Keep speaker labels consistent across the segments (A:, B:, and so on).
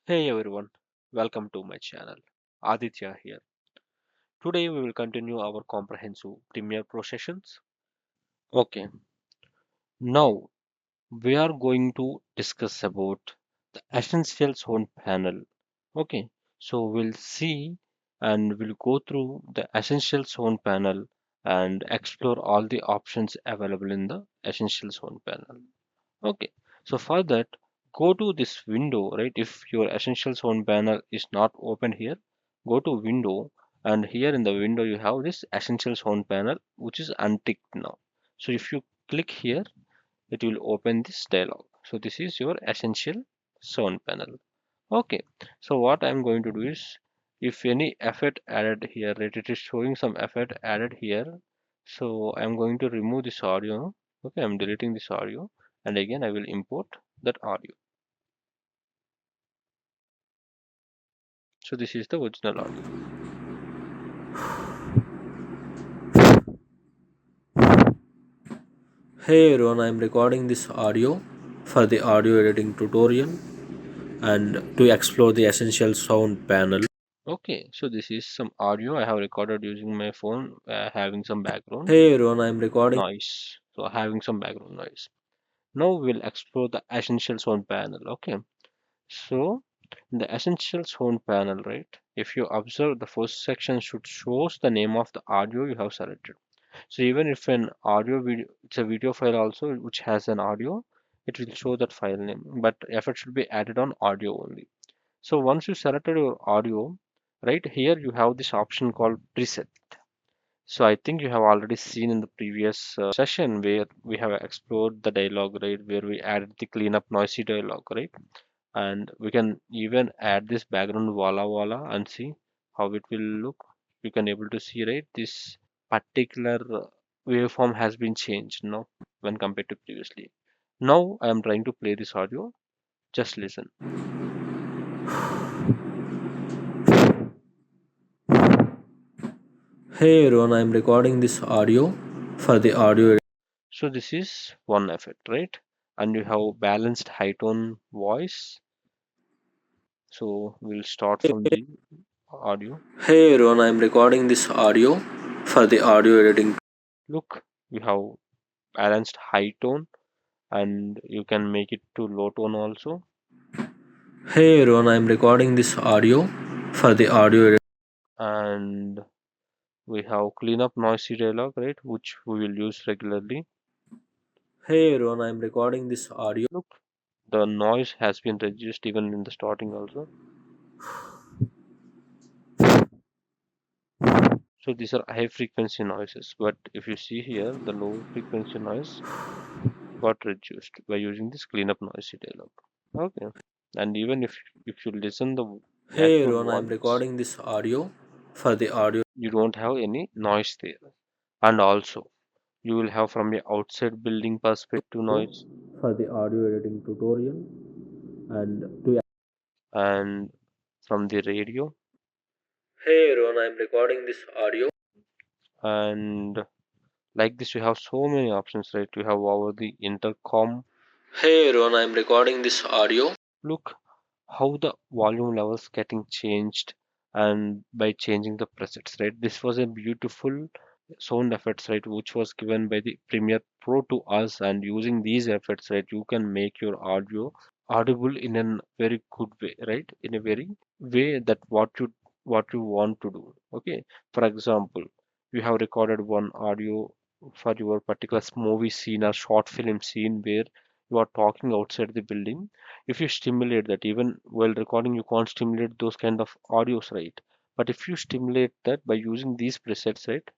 A: Hey everyone, welcome to my channel. Aditya here. Today we will continue our comprehensive Premiere Pro sessions. Okay, now we are going to discuss about the essential sound panel. Okay, so we'll see and we'll go through the essential sound panel and explore all the options available in the essential sound panel. Okay, so for that, go to this window, right? If your essential sound panel is not open here, go to window, and here in the window you have this essential sound panel which is unticked now. So if you click here, it will open this dialog. So this is your essential sound panel. Okay, so what I'm going to do is, if any effect added here, right, it is showing some effect added here. So I'm going to remove this audio. Okay, I'm deleting this audio, and again I will import that audio. So this is the original audio.
B: Hey everyone, I'm recording this audio for the audio editing tutorial and to explore the essential sound panel.
A: Okay, so this is some audio I have recorded using my phone, having some background
B: Hey everyone, I'm recording.
A: noise. So having some background noise. Now we'll explore the essential sound panel. Okay, so the essential sound panel, right? If you observe, the first section should shows the name of the audio you have selected. So even if an audio video, it's a video file also which has an audio, it will show that file name. But effort should be added on audio only. So once you selected your audio, right here you have this option called preset. So I think you have already seen in the previous session where we have explored the dialogue, right? Where we added the cleanup noisy dialogue, right? And we can even add this background walla walla and see how it will look. You can able to see, right, this particular waveform has been changed now when compared to previously. Now I am trying to play this audio. Just listen.
B: Hey everyone, I'm recording this audio for the audio.
A: So this is one effect, right? And you have balanced high tone voice. So we'll start from the audio.
B: Hey everyone, I'm recording this audio for the audio editing.
A: Look, you have balanced high tone, and you can make it to low tone also.
B: Hey everyone, I'm recording this audio for the audio editing.
A: And we have cleanup noisy dialog, right, which we will use regularly.
B: Hey everyone, I'm recording this audio.
A: Look, the noise has been reduced even in the starting also. So these are high frequency noises, but if you see here, the low frequency noise got reduced by using this cleanup noisy dialog. Okay, and even if you listen the
B: Hey
A: actual
B: everyone, I'm
A: voice,
B: recording this audio for the audio.
A: you don't have any noise there. And also you will have from a outside building perspective noise,
B: For the audio editing tutorial and to.
A: and from the radio,
B: Hey everyone, I'm recording this audio.
A: and like this you have so many options, right? You have over the intercom.
B: Hey everyone, I'm recording this audio.
A: Look how the volume levels getting changed, and by changing the presets, right? This was a beautiful sound effects, right, which was given by the Premiere Pro to us, and using these effects, right, you can make your audio audible in a very good way, right, in a very way that what you want to do. Okay, for example, you have recorded one audio for your particular movie scene or short film scene where you are talking outside the building. If you stimulate that, even while recording you can't stimulate those kind of audios, right? But if you stimulate that by using these presets, right,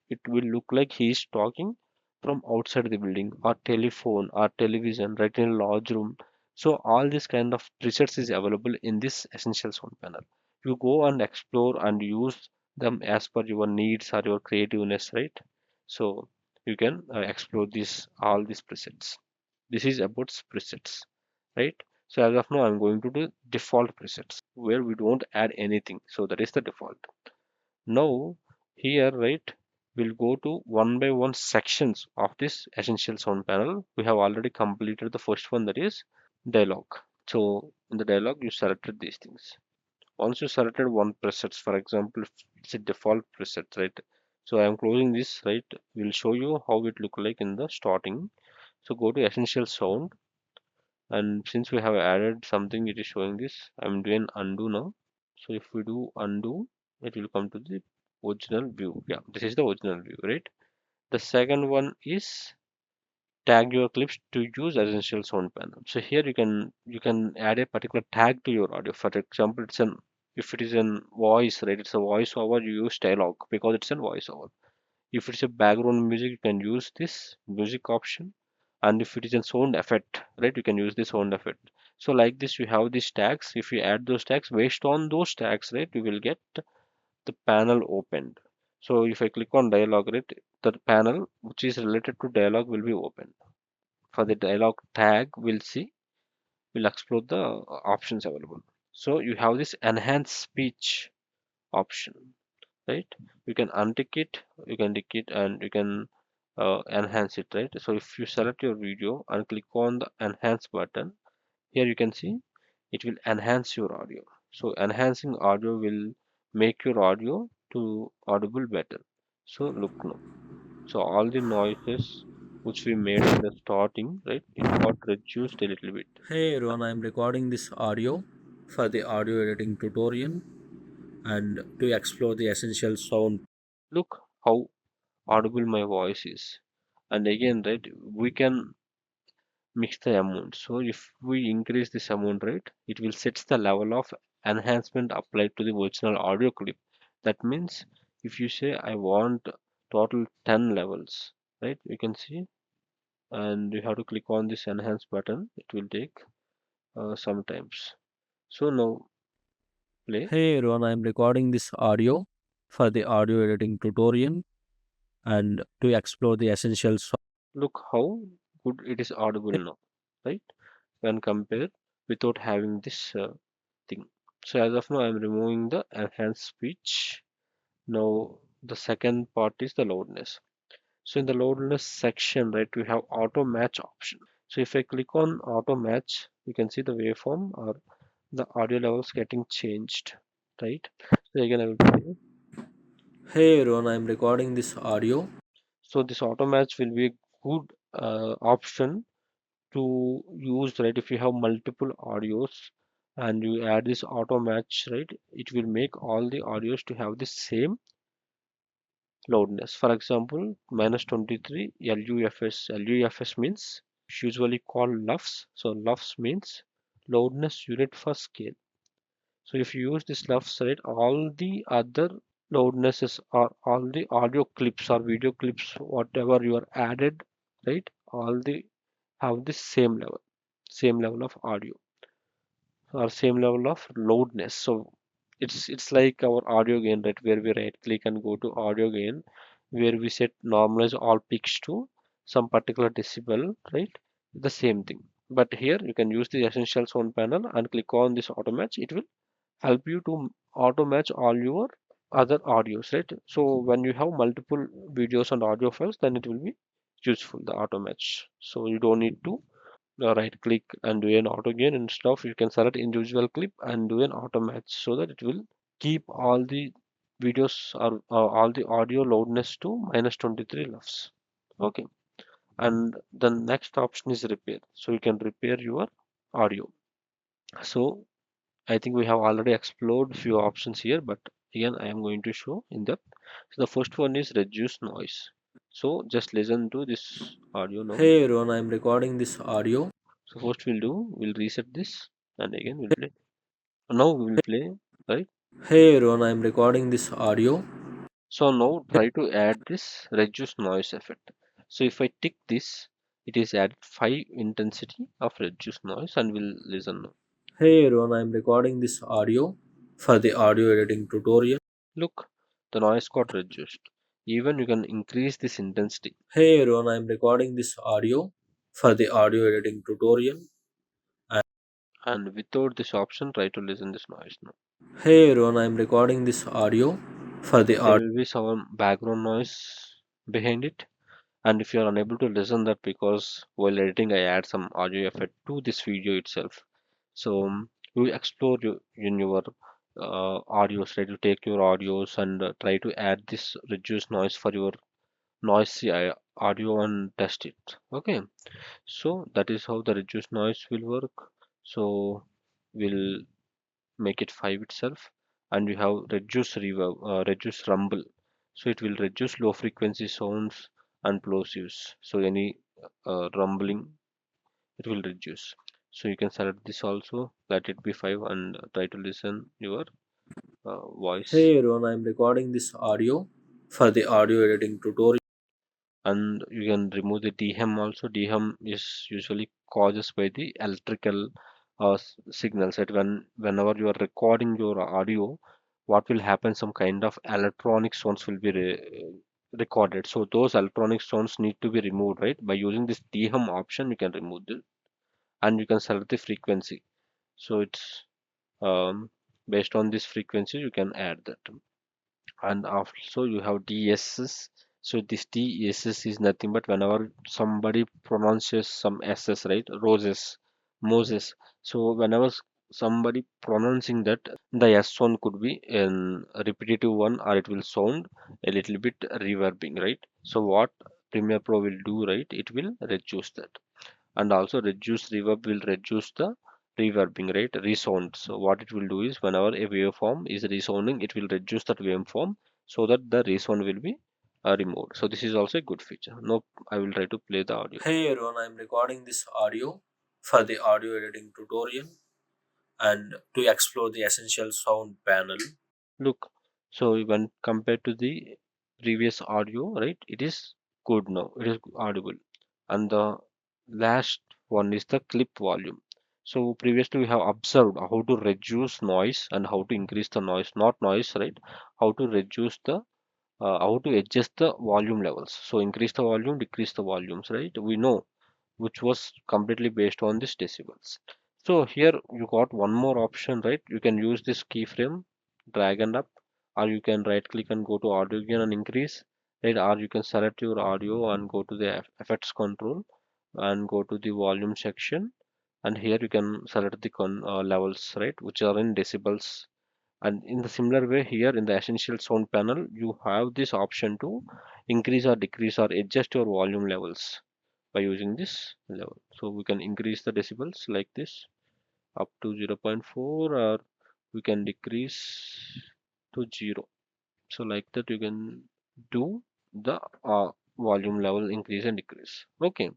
A: it will look like he is talking from outside the building, or telephone or television, right, in a large room. So all this kind of presets is available in this essential sound panel. You go and explore and use them as per your needs or your creativeness, right? So you can explore this all these presets. This is about presets, right? So as of now I'm going to do default presets where we don't add anything, so that is the default. Now here, right, we'll go to one by one sections of this essential sound panel. We have already completed the first one, that is dialogue. So in the dialog, you selected these things. Once you selected one presets, for example, if it's a default preset, right? So I am closing this, right? We'll show you how it look like in the starting. So go to essential sound, and since we have added something, it is showing this. I'm doing undo now. So if we do undo, it will come to the original view. Yeah, this is the original view, right? The second one is tag your clips to use essential sound panel. So here you can add a particular tag to your audio. For example, it's an if it is an voice, right? It's a voiceover. You use dialogue because it's a voiceover. If it's a background music, you can use this music option. And if it is a sound effect, right, you can use the sound effect. So like this, you have these tags. If you add those tags, based on those tags, right, you will get the panel opened. So if I click on dialogue, right, the panel which is related to dialogue will be open. For the dialogue tag, we'll explore the options available. So you have this enhance speech option, right? You can untick it, you can tick it, and you can enhance it, right? So if you select your video and click on the enhance button, here you can see it will enhance your audio. So enhancing audio will make your audio to audible better. So look now. So all the noises which we made in the starting, right, it got reduced a little bit.
B: Hey everyone, I'm recording this audio for the audio editing tutorial and to explore the essential sound.
A: Look how audible my voice is. And again, right, we can mix the amount. So if we increase this amount, right, it will set the level of enhancement applied to the original audio clip. That means if you say I want total 10 levels, right, you can see, and you have to click on this enhance button. It will take sometimes. So now play.
B: Hey everyone, I'm recording this audio for the audio editing tutorial and to explore the essential sound.
A: Look how good it is audible now, right? When compared without having this thing. So as of now, I'm removing the enhanced speech. Now the second part is the loudness. So in the loudness section, right, we have auto match option. So if I click on auto match, you can see the waveform or the audio levels getting changed, right? So again, I will play.
B: Hey everyone, I'm recording this audio.
A: So this auto match will be a good option to use, right? If you have multiple audios and you add this auto match, right, it will make all the audios to have the same loudness. For example, minus 23 LUFS. LUFS means usually called LUFS. So LUFS means loudness unit for scale. So if you use this LUFS, right, all the other loudnesses or all the audio clips or video clips, whatever you are added, right, all the have the same level of audio or same level of loudness. So it's like our audio gain, right, where we right click and go to audio gain, where we set normalize all peaks to some particular decibel, right? The same thing. But here you can use the essential sound panel and click on this auto match. It will help you to auto match all your other audios, right? So when you have multiple videos and audio files, then it will be useful, the auto match. So you don't need to right click and do an auto gain and stuff. You can select individual clip and do an auto match so that it will keep all the videos or all the audio loudness to minus 23 levels. Okay, and the next option is repair. So you can repair your audio. So I think we have already explored few options here, but again I am going to show in depth. So the first one is reduce noise. So just listen to this audio now.
B: Hey everyone, I'm recording this audio.
A: So first we'll reset this and again we'll play. Now we will play, right?
B: Hey everyone, I'm recording this audio.
A: So now try to add this reduce noise effect. So if I tick this, it is added 5 intensity of reduce noise and we'll listen now.
B: Hey everyone, I'm recording this audio for the audio editing tutorial.
A: Look, the noise got reduced. Even you can increase this intensity.
B: Hey everyone, I'm recording this audio for the audio editing tutorial. And
A: And without this option, try to listen this noise now.
B: hey everyone, I'm recording this audio for the
A: There
B: audio.
A: will be some background noise behind it. And if you are unable to listen that because while editing I add some audio effect to this video itself. So you explore in your audios, right? You take your audios and try to add this reduce noise for your noisy audio and test it. Okay, so that is how the reduce noise will work. So we'll make it 5 itself, and we have reduce reverb, reduce rumble. So it will reduce low frequency sounds and plosives. So any rumbling it will reduce. So you can select this also, let it be 5 and try to listen your voice.
B: Hey everyone, I'm recording this audio for the audio editing tutorial.
A: And you can remove the dhm also. Dhm is usually causes by the electrical signals, that whenever you are recording your audio, what will happen, some kind of electronic sounds will be recorded. So those electronic sounds need to be removed, right? By using this dhm option you can remove it, and you can select the frequency. So it's based on this frequency you can add that. And also you have DSS. So this DSS is nothing but whenever somebody pronounces some SS, right? Roses, Moses. So whenever somebody pronouncing that, the S sound could be a repetitive one, or it will sound a little bit reverbing, right? So what Premiere Pro will do, right? It will reduce that. And also reduce reverb will reduce the reverbing, right? Resound. So what it will do is whenever a waveform is resounding, it will reduce that waveform so that the resound will be removed. So this is also a good feature. No, I will try to play the audio.
B: Hey everyone, I'm recording this audio for the audio editing tutorial and to explore the essential sound panel.
A: Look, so when compared to the previous audio, right, it is good now. It is audible. And the last one is the clip volume. So previously we have observed how to reduce noise and how to increase the noise, not noise, right? How to reduce the how to adjust the volume levels. So increase the volume, decrease the volumes, right? We know, which was completely based on this decibels. So here you got one more option, right? You can use this keyframe, drag and up, or you can right click and go to audio again and increase, right? Or you can select your audio and go to the effects control and go to the volume section, and here you can select the levels, right, which are in decibels. And in the similar way, here in the essential sound panel you have this option to increase or decrease or adjust your volume levels by using this level. So we can increase the decibels like this up to 0.4, or we can decrease to 0. So like that you can do the volume level increase and decrease. Okay,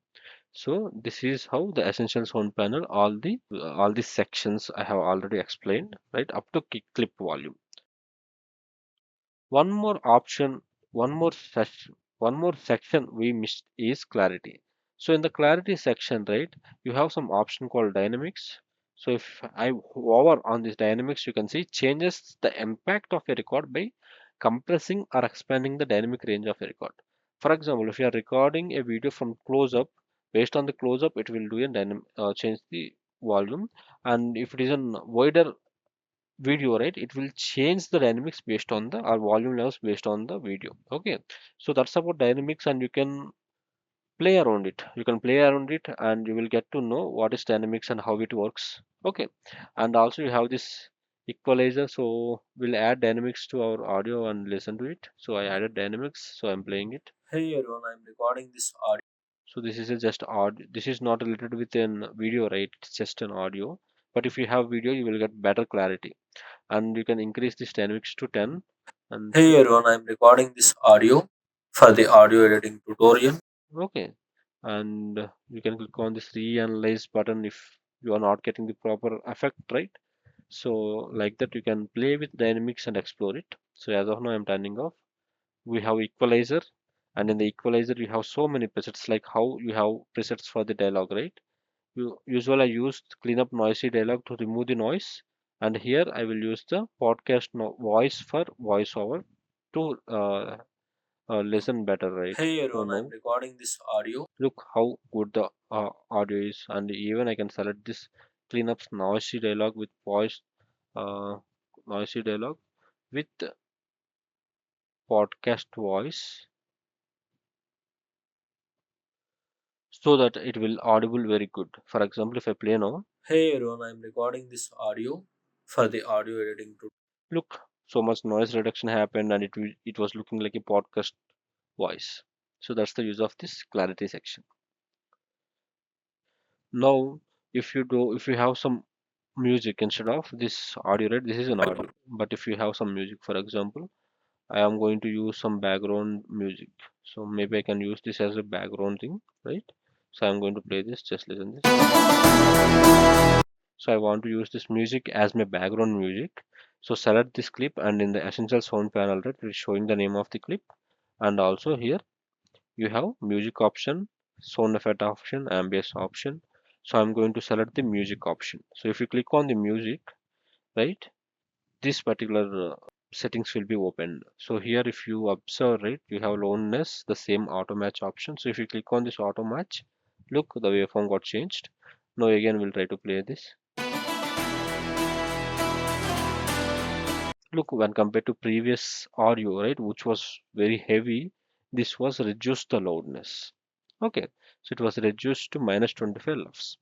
A: so this is how the essential sound panel, all the sections I have already explained, right, up to clip volume. One more option, one more section, one more section we missed is clarity. So in the clarity section, right, you have some option called dynamics. So if I hover on this dynamics, you can see changes the impact of a record by compressing or expanding the dynamic range of a record. For example, if you are recording a video from close up, based on the close up, it will do a dynamic change the volume, and if it is a wider video, right, it will change the dynamics based on the or volume levels based on the video. Okay, so that's about dynamics, and you can play around it, and you will get to know what is dynamics and how it works. Okay, and also you have this equalizer, so we'll add dynamics to our audio and listen to it. So I added dynamics, so I'm playing it.
B: Hey everyone, I'm recording this audio.
A: So this is a just audio, this is not related with an video, right? It's just an audio, but if you have video you will get better clarity. And you can increase this dynamics to 10 and
B: Hey
A: see.
B: everyone, I'm recording this audio for the audio editing tutorial.
A: Okay, and you can click on this reanalyze button if you are not getting the proper effect, right? So like that you can play with dynamics and explore it. So as of now I'm turning off. We have equalizer, and in the equalizer you have so many presets, like how you have presets for the dialogue, right? You usually I use clean up noisy dialogue to remove the noise, and here I will use the podcast voice for voiceover to listen better, right?
B: Hey
A: So
B: everyone, I'm
A: now
B: recording this audio.
A: look how good the audio is, and even I can select this clean up noisy dialogue with voice, uh, noisy dialogue with podcast voice, so that it will audible very good. For example, if I play now,
B: Hey everyone, I'm recording this audio for the audio editing tool.
A: Look, so much noise reduction happened, and it was looking like a podcast voice. So that's the use of this clarity section. Now, if you have some music instead of this audio, right? This is an audio, but if you have some music, for example, I am going to use some background music. So maybe I can use this as a background thing, right? So I'm going to play this. Just listen this. So I want to use this music as my background music. So select this clip, and in the essential sound panel, right, it's showing the name of the clip, and also here you have music option, sound effect option, ambience option. So I'm going to select the music option. So if you click on the music, right, this particular settings will be opened. So here if you observe, right, you have loudness, the same auto match option. So if you click on this auto match, look, the waveform got changed. Now again we'll try to play this. Look, when compared to previous audio, right, which was very heavy, this was reduced the loudness. Okay, so it was reduced to minus 25 lux.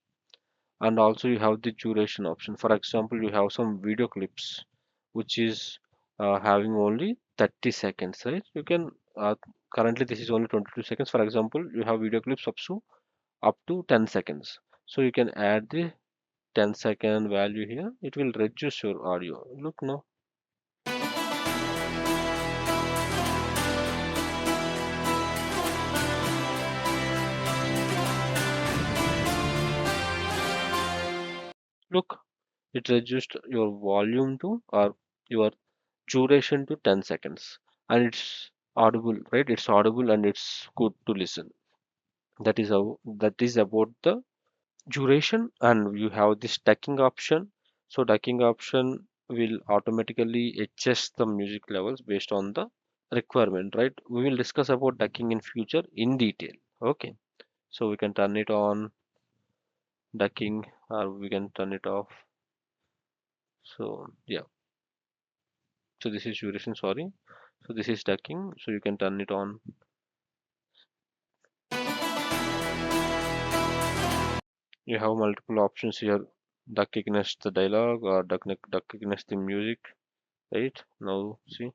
A: And also you have the duration option. For example, you have some video clips which is having only 30 seconds, right? You can currently this is only 22 seconds. For example, you have video clips up to 10 seconds. So you can add the 10-second value here. It will reduce your audio. Look now. Look, it reduced your volume to or your duration to 10 seconds, and it's audible, right? It's audible and it's good to listen. That is about the duration. And you have this ducking option. So ducking option will automatically adjust the music levels based on the requirement, right? We will discuss about ducking in future in detail. Okay, so we can turn it on ducking, or we can turn it off. So yeah, so this is duration, sorry. So this is ducking, so you can turn it on. You have multiple options here. Duck against the dialogue or duck against the music, right? Now see.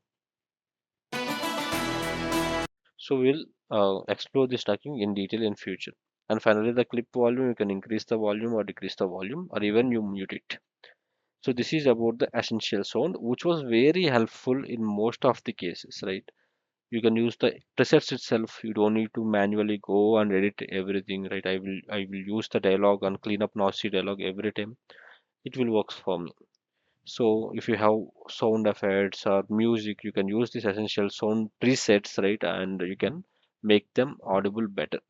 A: So we'll explore this ducking in detail in future. And finally, the clip volume, you can increase the volume or decrease the volume, or even you mute it. So this is about the essential sound, which was very helpful in most of the cases, right? You can use the presets itself. You don't need to manually go and edit everything, right? I will use the dialogue and clean up noisy dialogue every time. It will work for me. So if you have sound effects or music, you can use these essential sound presets, right? And you can make them audible better.